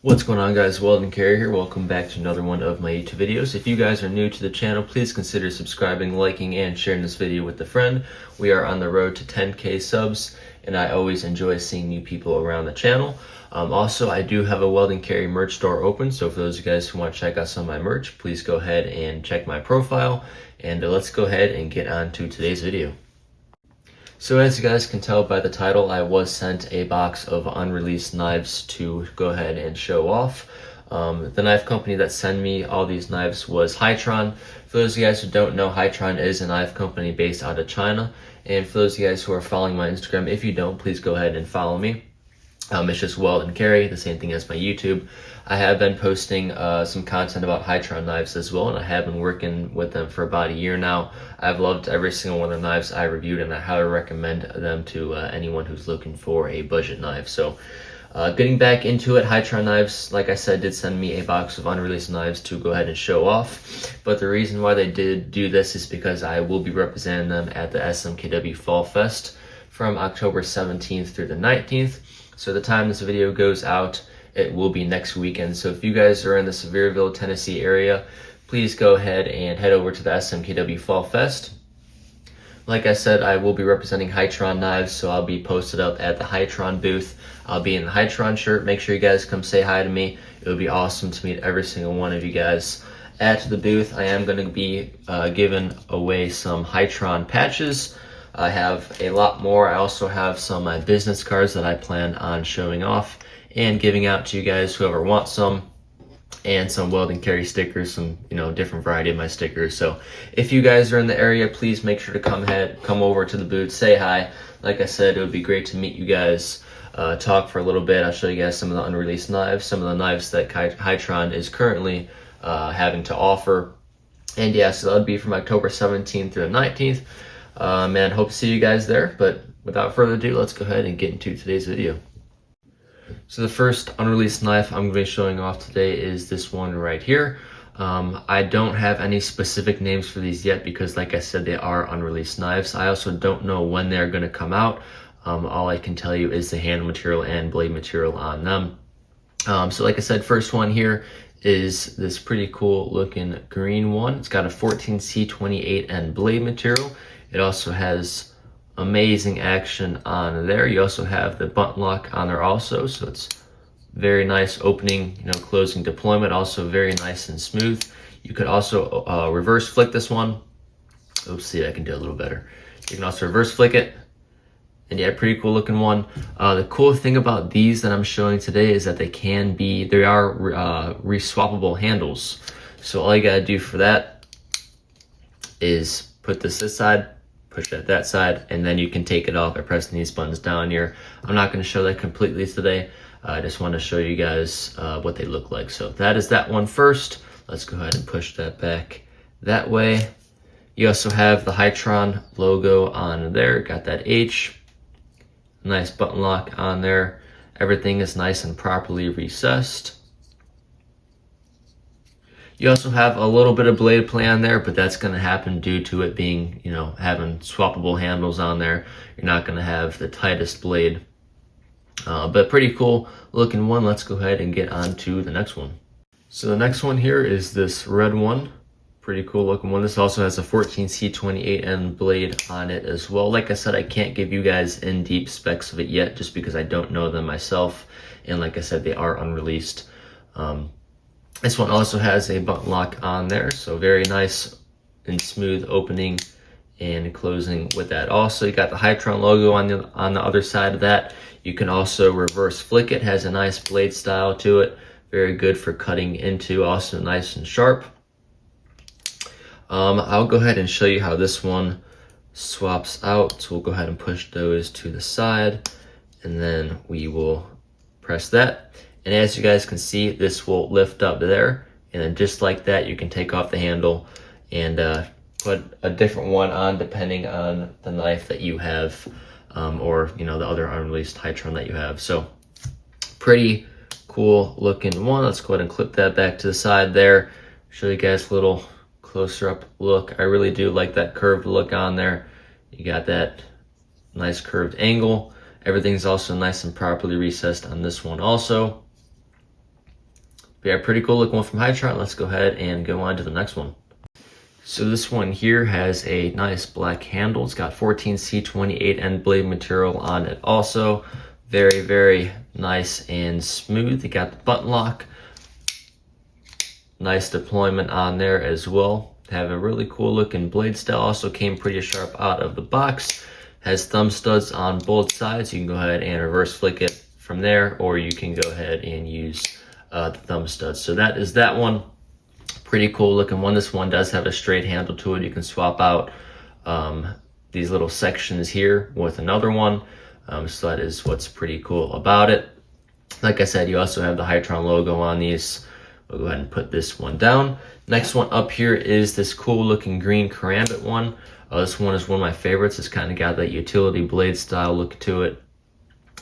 What's going on, guys? Weldon Carrier here. Welcome back to another one of my YouTube videos. If you guys are new to the channel, please consider subscribing, liking, and sharing this video with a friend. We are on the road to 10K subs, and I always enjoy seeing new people around the channel. Also, I do have a Weldon Carrier merch store open, so for those of you guys who want to check out some of my merch, please go ahead and check my profile, and let's go ahead and get on to today's video. So as you guys can tell by the title, I was sent a box of unreleased knives to go ahead and show off. The knife company that sent me all these knives was Hightron. For those of you guys who don't know, Hightron is a knife company based out of China. And for those of you guys who are following my Instagram, if you don't, please go ahead and follow me. It's just Weldon Carry, the same thing as my YouTube. I have been posting some content about Hightron knives as well, and I have been working with them for about a year now. I've loved every single one of the knives I reviewed, and I highly recommend them to anyone who's looking for a budget knife. So getting back into it, Hightron Knives, like I said, did send me a box of unreleased knives to go ahead and show off. But the reason why they did do this is because I will be representing them at the SMKW Fall Fest from October 17th through the 19th. So the time this video goes out, it will be next weekend. So if you guys are in the Sevierville, Tennessee area, please go ahead and head over to the SMKW Fall Fest. Like I said, I will be representing Hightron Knives, so I'll be posted up at the Hightron booth. I'll be in the Hightron shirt. Make sure you guys come say hi to me. It would be awesome to meet every single one of you guys at the booth. I am going to be giving away some Hightron patches. I have a lot more. I also have some business cards that I plan on showing off and giving out to you guys, whoever wants some, and some Weldon Carry stickers, some different variety of my stickers. So if you guys are in the area, please make sure to come over to the booth, say hi. Like I said, it would be great to meet you guys, talk for a little bit. I'll show you guys some of the unreleased knives, some of the knives that Hightron is currently having to offer. And yeah, so that would be from October 17th through the 19th. Man, hope to see you guys there, but without further ado, let's go ahead and get into today's video. So the first unreleased knife I'm going to be showing off today is this one right here. I don't have any specific names for these yet because, like I said, they are unreleased knives. I also don't know when they're going to come out. All I can tell you is the handle material and blade material on them. So like I said, first one here is this pretty cool looking green one. It's got a 14C28N blade material. It also has amazing action on there. You also have the button lock on there also, so it's very nice opening, closing deployment, also very nice and smooth. You could also reverse flick this one. Oops, see, I can do it a little better. You can also reverse flick it, and yeah, pretty cool looking one. The cool thing about these that I'm showing today is that they are reswappable handles. So all you gotta do for that is put this side, push it that side, and then you can take it off by pressing these buttons down here. I'm not going to show that completely today. I just want to show you guys what they look like. So that is that one first. Let's go ahead and push that back that way. You also have the Hightron logo on there. Got that H. Nice button lock on there. Everything is nice and properly recessed. You also have a little bit of blade play on there, but that's going to happen due to it being, having swappable handles on there. You're not going to have the tightest blade, but pretty cool looking one. Let's go ahead and get on to the next one. So the next one here is this red one. Pretty cool looking one. This also has a 14C28N blade on it as well. Like I said, I can't give you guys in-deep specs of it yet just because I don't know them myself. And like I said, they are unreleased. This one also has a button lock on there, so very nice and smooth opening and closing with that. Also, you got the Hightron logo on the other side of that. You can also reverse flick it. Has a nice blade style to it. Very good for cutting into. Also nice and sharp. I'll go ahead and show you how this one swaps out. So we'll go ahead and push those to the side, and then we will press that. And as you guys can see, this will lift up there, and then just like that, you can take off the handle and put a different one on depending on the knife that you have, or the other unreleased Hightron that you have. So pretty cool looking one. Let's go ahead and clip that back to the side there. Show you guys a little closer up look. I really do like that curved look on there. You got that nice curved angle. Everything's also nice and properly recessed on this one also. But yeah, pretty cool looking one from Hightron. Let's go ahead and go on to the next one. So this one here has a nice black handle. It's got 14C28 end blade material on it also. Very, very nice and smooth. You got the button lock. Nice deployment on there as well. Have a really cool looking blade style. Also came pretty sharp out of the box. Has thumb studs on both sides. You can go ahead and reverse flick it from there, or you can go ahead and use the thumb studs. So that is that one. Pretty cool looking one. This one does have a straight handle to it. You can swap out these little sections here with another one. So that is what's pretty cool about it. Like I said, you also have the Hightron logo on these. We'll go ahead and put this one down. Next one up here is this cool looking green karambit one. This one is one of my favorites. It's kind of got that utility blade style look to it.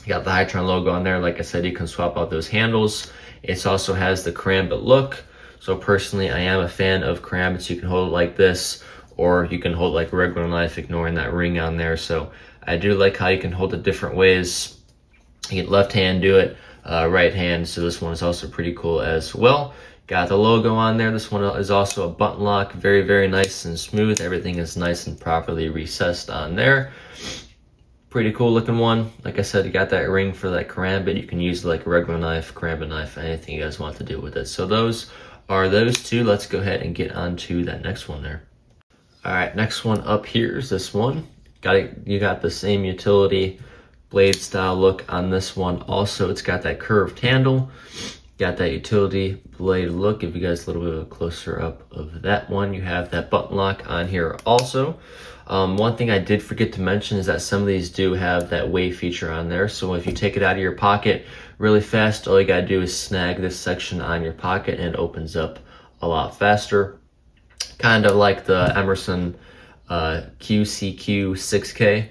You got the Hightron logo on there. Like I said, you can swap out those handles. It also has the karambit look. So personally, I am a fan of karambits. You can hold it like this, or you can hold it like a regular knife, ignoring that ring on there. So I do like how you can hold it different ways. You can left hand do it, right hand. So this one is also pretty cool as well. Got the logo on there. This one is also a button lock. Very, very nice and smooth. Everything is nice and properly recessed on there. Pretty cool looking one. Like I said, you got that ring for that karambit. You can use it like a regular knife, karambit knife, anything you guys want to do with it. So those are those two. Let's go ahead and get on to that next one there. All right, next one up here is this one. You got the same utility blade style look on this one. Also, it's got that curved handle. Got that utility blade look. Give you guys a little bit of a closer up of that one. You have that button lock on here also. One thing I did forget to mention is that some of these do have that wave feature on there. So if you take it out of your pocket really fast, all you gotta do is snag this section on your pocket and it opens up a lot faster. Kind of like the Emerson QCQ 6K.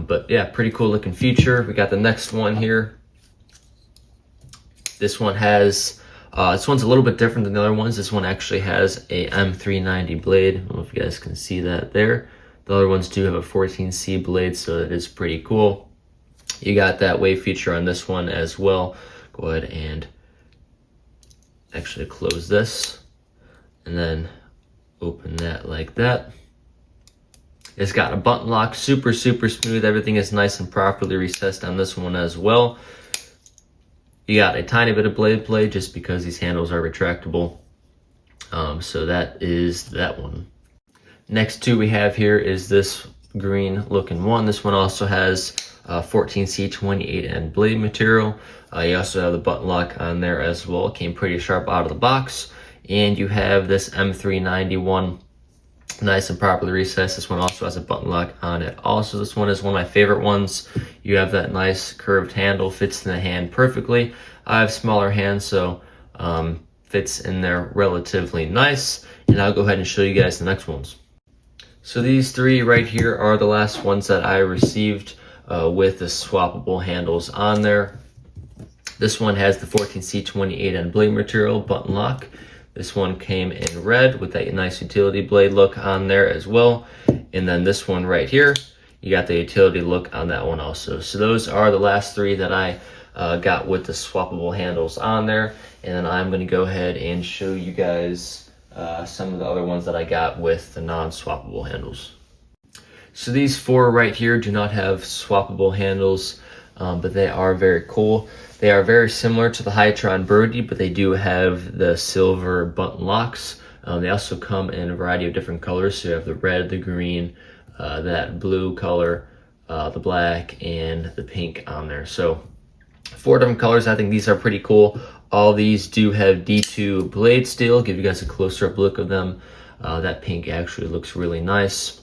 But yeah, pretty cool looking feature. We got the next one here. This one has, this one's a little bit different than the other ones. This one actually has a M390 blade. I don't know if you guys can see that there. The other ones do have a 14C blade, so it is pretty cool. You got that wave feature on this one as well. Go ahead and actually close this and then open that like that. It's got a button lock, super, super smooth. Everything is nice and properly recessed on this one as well. You got a tiny bit of blade play just because these handles are retractable. So that is that one. Next two we have here is this green looking one. This one also has 14C28 end blade material. You also have the button lock on there as well. It came pretty sharp out of the box. And you have this M390 one. Nice and properly recessed. This one also has a button lock on it. Also, this one is one of my favorite ones. You have that nice curved handle, fits in the hand perfectly. I have smaller hands, so fits in there relatively nice. And I'll go ahead and show you guys the next ones. So these three right here are the last ones that I received with the swappable handles on there. This one has the 14C28 end blade material, button lock. This one came in red with that nice utility blade look on there as well. And then this one right here, you got the utility look on that one also. So those are the last three that I got with the swappable handles on there. And then I'm gonna go ahead and show you guys some of the other ones that I got with the non-swappable handles. So these four right here do not have swappable handles, but they are very cool. They are very similar to the Hightron Birdie, but they do have the silver button locks. They also come in a variety of different colors. So you have the red, the green, that blue color, the black, and the pink on there. So 4 different colors. I think these are pretty cool. All these do have D2 blade steel. Give you guys a closer up look of them. That pink actually looks really nice.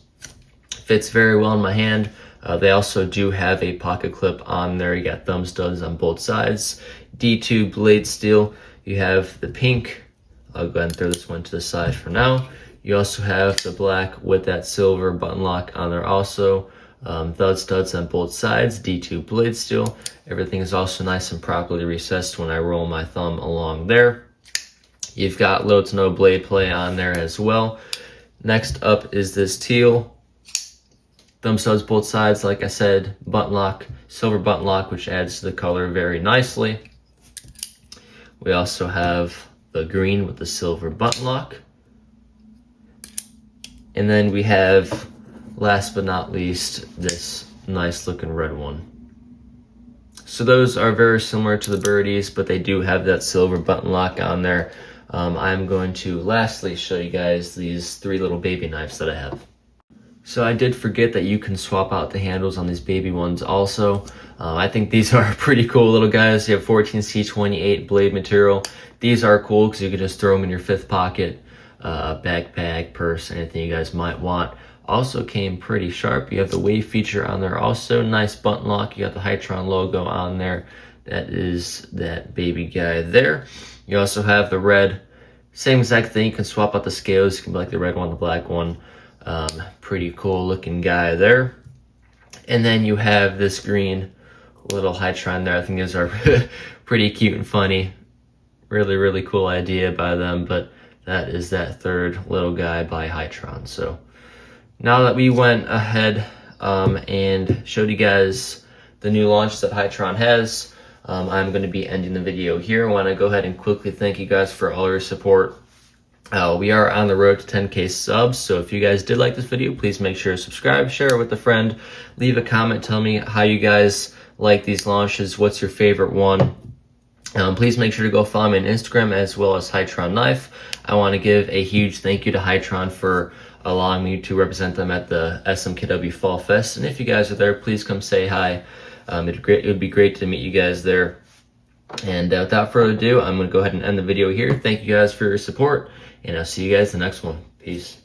Fits very well in my hand. They also do have a pocket clip on there. You got thumb studs on both sides. D2 blade steel. You have the pink. I'll go ahead and throw this one to the side for now. You also have the black with that silver button lock on there also. Thud studs on both sides. D2 blade steel. Everything is also nice and properly recessed when I roll my thumb along there. You've got low to no blade play on there as well. Next up is this teal. Thumb studs both sides, like I said, button lock, silver button lock, which adds to the color very nicely. We also have the green with the silver button lock. And then we have, last but not least, this nice looking red one. So those are very similar to the birdies, but they do have that silver button lock on there. I'm going to lastly show you guys these 3 little baby knives that I have. So I did forget that you can swap out the handles on these baby ones also. I think these are pretty cool little guys. You have 14C28 blade material. These are cool because you can just throw them in your 5th pocket, backpack, purse, anything you guys might want. Also came pretty sharp. You have the wave feature on there also. Nice button lock. You got the Hightron logo on there. That is that baby guy there. You also have the red. Same exact thing. You can swap out the scales. You can be like the red one, the black one. Pretty cool looking guy there. And then you have this green little Hightron there. I think these are pretty cute and funny. Really, really cool idea by them. But that is that 3rd little guy by Hightron. So now that we went ahead and showed you guys the new launch that Hightron has, I'm going to be ending the video here. I want to go ahead and quickly thank you guys for all your support. We are on the road to 10K subs, so if you guys did like this video, please make sure to subscribe, share it with a friend, leave a comment, tell me how you guys like these launches, what's your favorite one. Please make sure to go follow me on Instagram as well as Hightron Knife. I want to give a huge thank you to Hightron for allowing me to represent them at the SMKW Fall Fest. And if you guys are there, please come say hi. It would be great to meet you guys there. And without further ado, I'm going to go ahead and end the video here. Thank you guys for your support, and I'll see you guys in the next one. Peace.